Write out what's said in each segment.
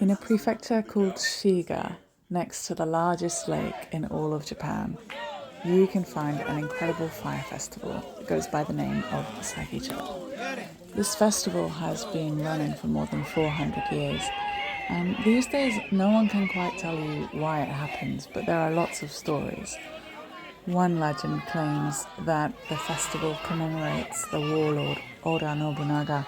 In a prefecture called Shiga, next to the largest lake in all of Japan, you can find an incredible fire festival that goes by the name of Sagicho. This festival has been running for more than 400 years, and these days no one can quite tell you why it happens, but there are lots of stories. One legend claims that the festival commemorates the warlord Oda Nobunaga,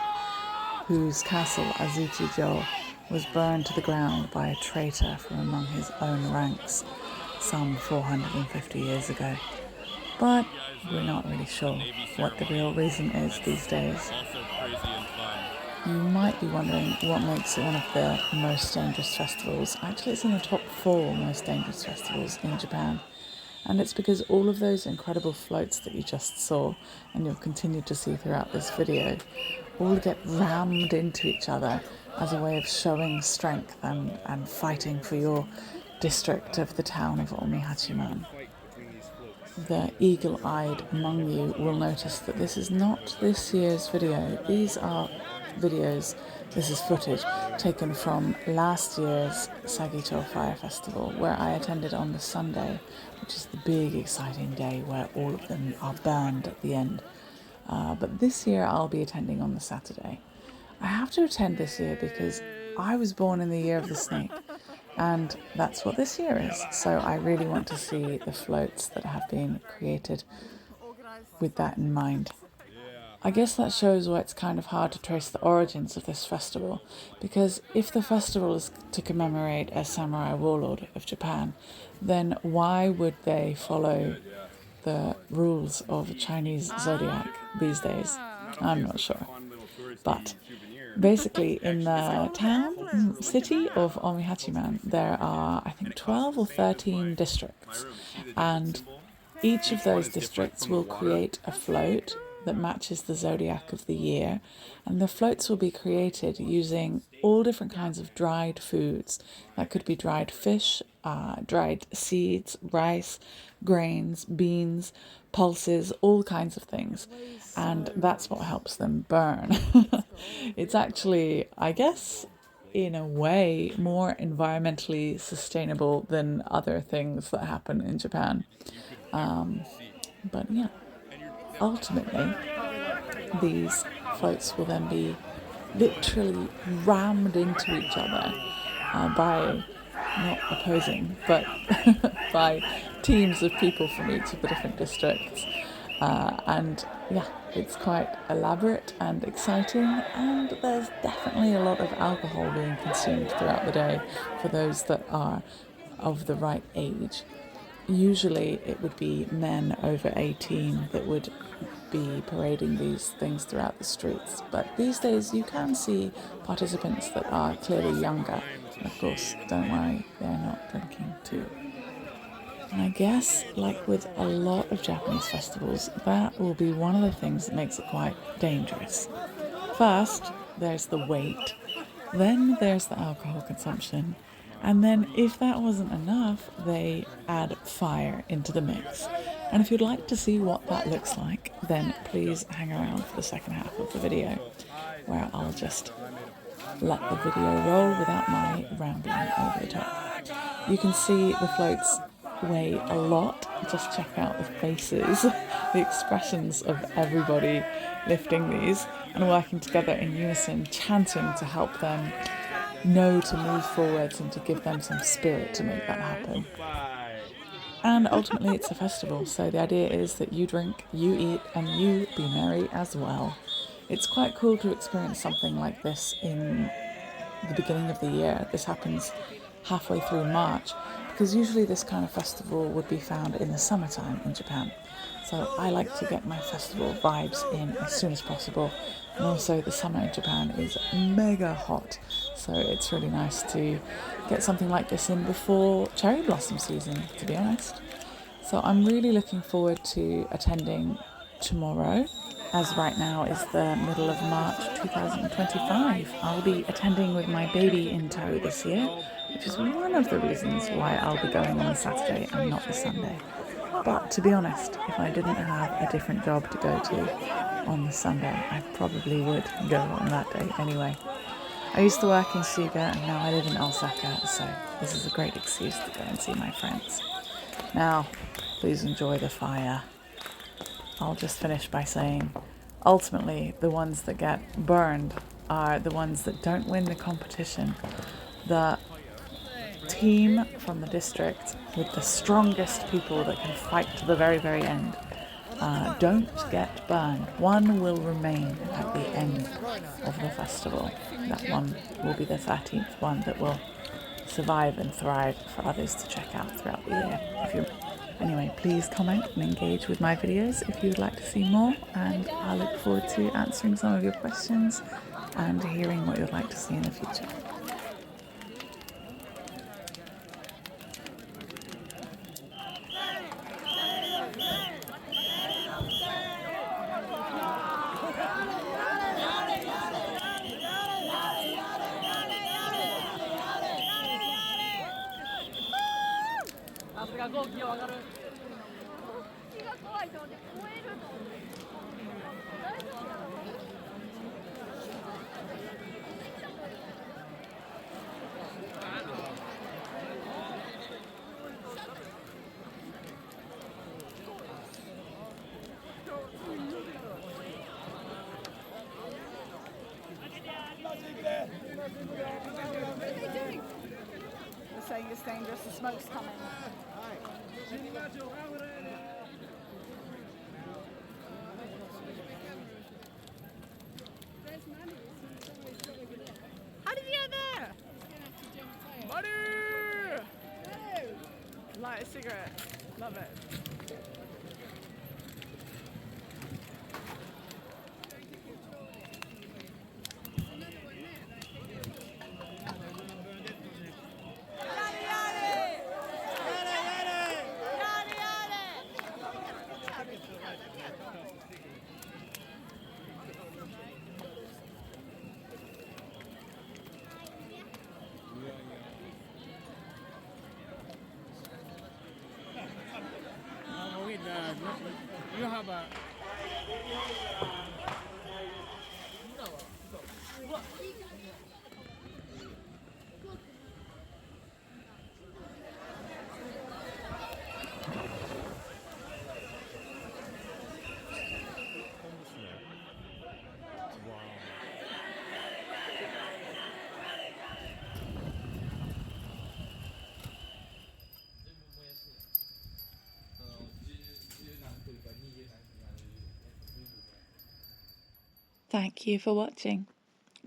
whose castle Azuchi-jo was burned to the ground by a traitor from among his own ranks some 450 years ago. But we're not really sure what the real reason is these days. You might be wondering what makes it one of the most dangerous festivals. Actually, it's in the top 4 most dangerous festivals in Japan. And it's because all of those incredible floats that you just saw, and you'll continue to see throughout this video, all get rammed into each other as a way of showing strength and fighting for your district of the town of Omihachiman. The eagle-eyed among you will notice that this is not this year's video. These are this is footage taken from last year's Sagicho Fire Festival, where I attended on the Sunday, which is the big exciting day where all of them are burned at the end. But this year I'll be attending on the Saturday. I have to attend this year because I was born in the year of the snake, and that's what this year is. So I really want to see the floats that have been created with that in mind. I guess that shows why it's kind of hard to trace the origins of this festival, because if the festival is to commemorate a samurai warlord of Japan, then why would they follow the rules of Chinese zodiac these days? I'm not sure. But basically, in the city of Omihachiman, there are, I think, 12 or 13 districts, and each of those districts will create a float that matches the zodiac of the year, and the floats will be created using all different kinds of dried foods. That could be dried fish, dried seeds, rice, grains, beans, pulses, all kinds of things, and that's what helps them burn. It's actually, I guess, in a way, more environmentally sustainable than other things that happen in Japan. But yeah. Ultimately, these floats will then be literally rammed into each other by, not opposing, but by teams of people from each of the different districts. And yeah, it's quite elaborate and exciting, and there's definitely a lot of alcohol being consumed throughout the day for those that are of the right age. Usually it would be men over 18 that would be parading these things throughout the streets, but these days you can see participants that are clearly younger. And of course, don't worry, they're not drinking too. And I guess, like with a lot of Japanese festivals, that will be one of the things that makes it quite dangerous. First, there's the weight, then there's the alcohol consumption, and then if that wasn't enough, they add fire into the mix. And if you'd like to see what that looks like, then please hang around for the second half of the video, where I'll just let the video roll without my rambling over the top. You can see the floats weigh a lot. Just check out the faces, the expressions of everybody lifting these and working together in unison, chanting to help them know to move forwards and to give them some spirit to make that happen. And ultimately it's a festival, so the idea is that you drink, you eat, and you be merry as well. It's quite cool to experience something like this in the beginning of the year. This happens halfway through March, because usually this kind of festival would be found in the summertime in Japan. So I like to get my festival vibes in as soon as possible. And also the summer in Japan is mega hot, so it's really nice to get something like this in before cherry blossom season, to be honest. So I'm really looking forward to attending tomorrow, as right now is the middle of March 2025. I'll be attending with my baby in tow this year, which is one of the reasons why I'll be going on the Saturday and not the Sunday. But to be honest, if I didn't have a different job to go to on the Sunday, I probably would go on that day anyway. I used to work in Shiga and now I live in Osaka, so this is a great excuse to go and see my friends. Now, please enjoy the fire. I'll just finish by saying, ultimately, the ones that get burned are the ones that don't win the competition. The team from the district with the strongest people that can fight to the very, very end don't get burned. One will remain at the end of the festival. That one will be the 13th one that will survive and thrive for others to check out throughout the year. Anyway, please comment and engage with my videos if you would like to see more, and I look forward to answering some of your questions and hearing what you'd like to see in the future. They're saying it's dangerous, the smoke's coming. How did you get there? Buddy! Light a cigarette. Love it. You have a Thank you for watching.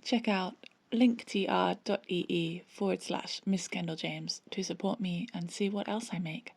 Check out linktr.ee/Miss Kendall James to support me and see what else I make.